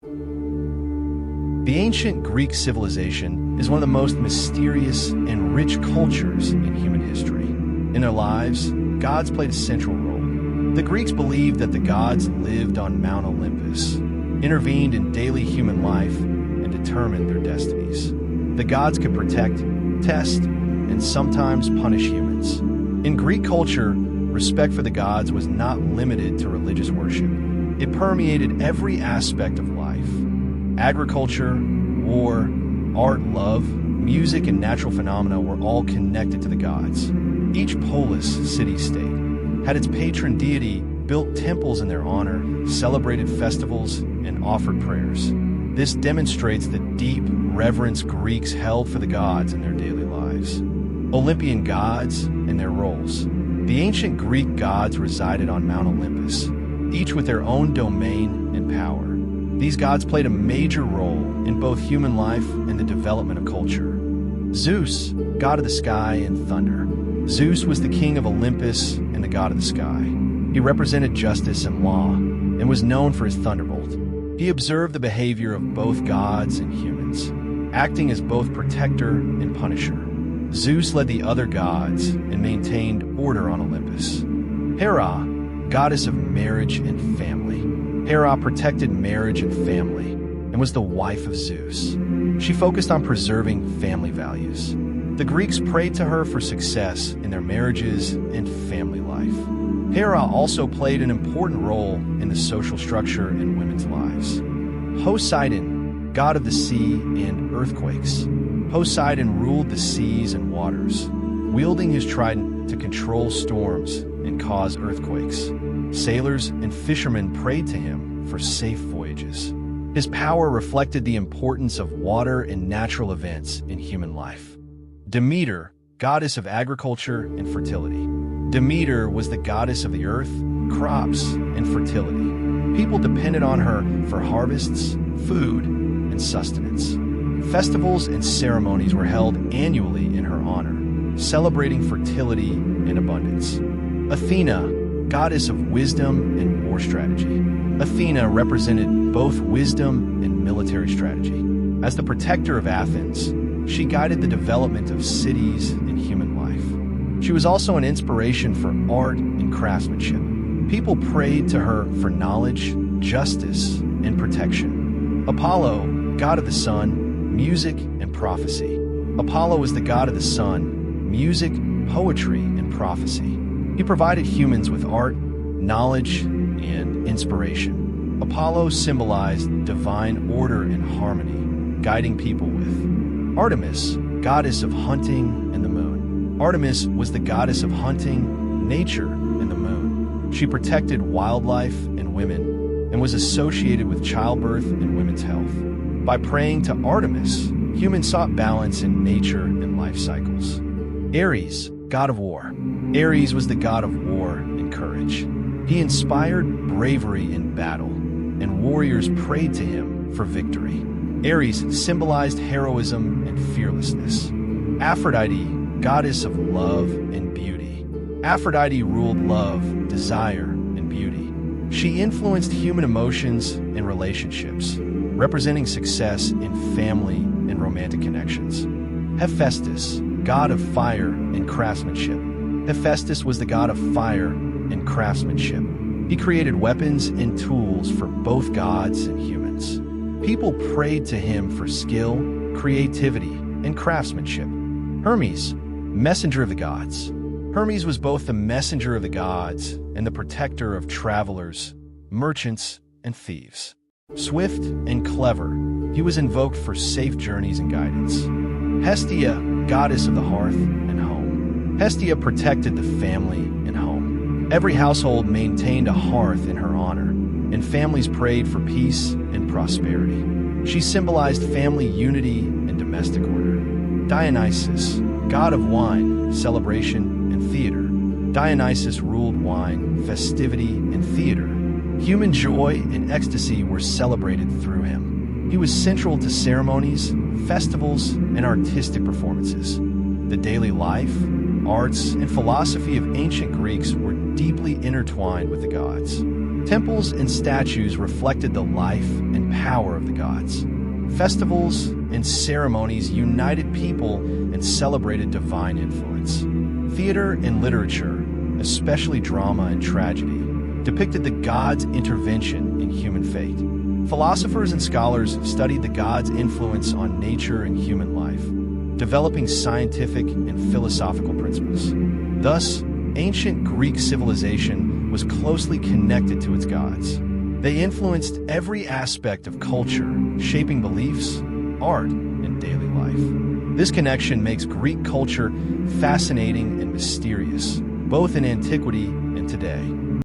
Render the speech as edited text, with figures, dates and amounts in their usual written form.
The ancient Greek civilization is one of the most mysterious and rich cultures in human history. In their lives, gods played a central role. The Greeks believed that the gods lived on Mount Olympus, intervened in daily human life, and determined their destinies. The gods could protect, test, and sometimes punish humans. In Greek culture, respect for the gods was not limited to religious worship. It permeated every aspect of life. Agriculture, war, art, love, music, and natural phenomena were all connected to the gods. Each polis, city-state, had its patron deity, built temples in their honor, celebrated festivals, and offered prayers. This demonstrates the deep reverence Greeks held for the gods in their daily lives. Olympian gods and their roles. The ancient Greek gods resided on Mount Olympus, each with their own domain and power. These gods played a major role in both human life and the development of culture. Zeus, god of the sky and thunder. Zeus was the king of Olympus and the god of the sky. He represented justice and law, and was known for his thunderbolt. He observed the behavior of both gods and humans, acting as both protector and punisher. Zeus led the other gods and maintained order on Olympus. Hera, goddess of marriage and family. Hera protected marriage and family, and was the wife of Zeus. She focused on preserving family values. The Greeks prayed to her for success in their marriages and family life. Hera also played an important role in the social structure in women's lives. Poseidon, god of the sea and earthquakes. Poseidon ruled the seas and waters, wielding his trident to control storms and cause earthquakes. Sailors and fishermen prayed to him for safe voyages. His power reflected the importance of water and natural events in human life. Demeter, goddess of agriculture and fertility. Demeter was the goddess of the earth, crops, and fertility. People depended on her for harvests, food, and sustenance. Festivals and ceremonies were held annually in her honor, celebrating fertility and abundance. Athena, goddess of wisdom and war strategy. Athena represented both wisdom and military strategy. As the protector of Athens, she guided the development of cities and human life. She was also an inspiration for art and craftsmanship. People prayed to her for knowledge, justice, and protection. Apollo, god of the sun, music, and prophecy. Apollo was the god of the sun, music, poetry, and prophecy. He provided humans with art, knowledge, and inspiration. Apollo symbolized divine order and harmony, guiding people with Artemis, goddess of hunting and the moon. Artemis was the goddess of hunting, nature, and the moon. She protected wildlife and women, and was associated with childbirth and women's health. By praying to Artemis, humans sought balance in nature and life cycles. Ares, god of war. Ares was the god of war and courage. He inspired bravery in battle, and warriors prayed to him for victory. Ares symbolized heroism and fearlessness. Aphrodite, goddess of love and beauty. Aphrodite ruled love, desire, and beauty. She influenced human emotions and relationships, representing success in family and romantic connections. Hephaestus, god of fire and craftsmanship. Hephaestus was the god of fire and craftsmanship. He created weapons and tools for both gods and humans. People prayed to him for skill, creativity, and craftsmanship. Hermes, messenger of the gods. Hermes was both the messenger of the gods and the protector of travelers, merchants, and thieves. Swift and clever, he was invoked for safe journeys and guidance. Hestia, goddess of the hearth and home. Hestia protected the family and home. Every household maintained a hearth in her honor, and families prayed for peace and prosperity. She symbolized family unity and domestic order. Dionysus, god of wine, celebration, and theater. Dionysus ruled wine, festivity, and theater. Human joy and ecstasy were celebrated through him. He was central to ceremonies, festivals, and artistic performances. The daily life, arts, and philosophy of ancient Greeks were deeply intertwined with the gods. Temples and statues reflected the life and power of the gods. Festivals and ceremonies united people and celebrated divine influence. Theater and literature, especially drama and tragedy, depicted the gods' intervention in human fate. Philosophers and scholars studied the gods' influence on nature and human life, developing scientific and philosophical principles. Thus, ancient Greek civilization was closely connected to its gods. They influenced every aspect of culture, shaping beliefs, art, and daily life. This connection makes Greek culture fascinating and mysterious, both in antiquity and today.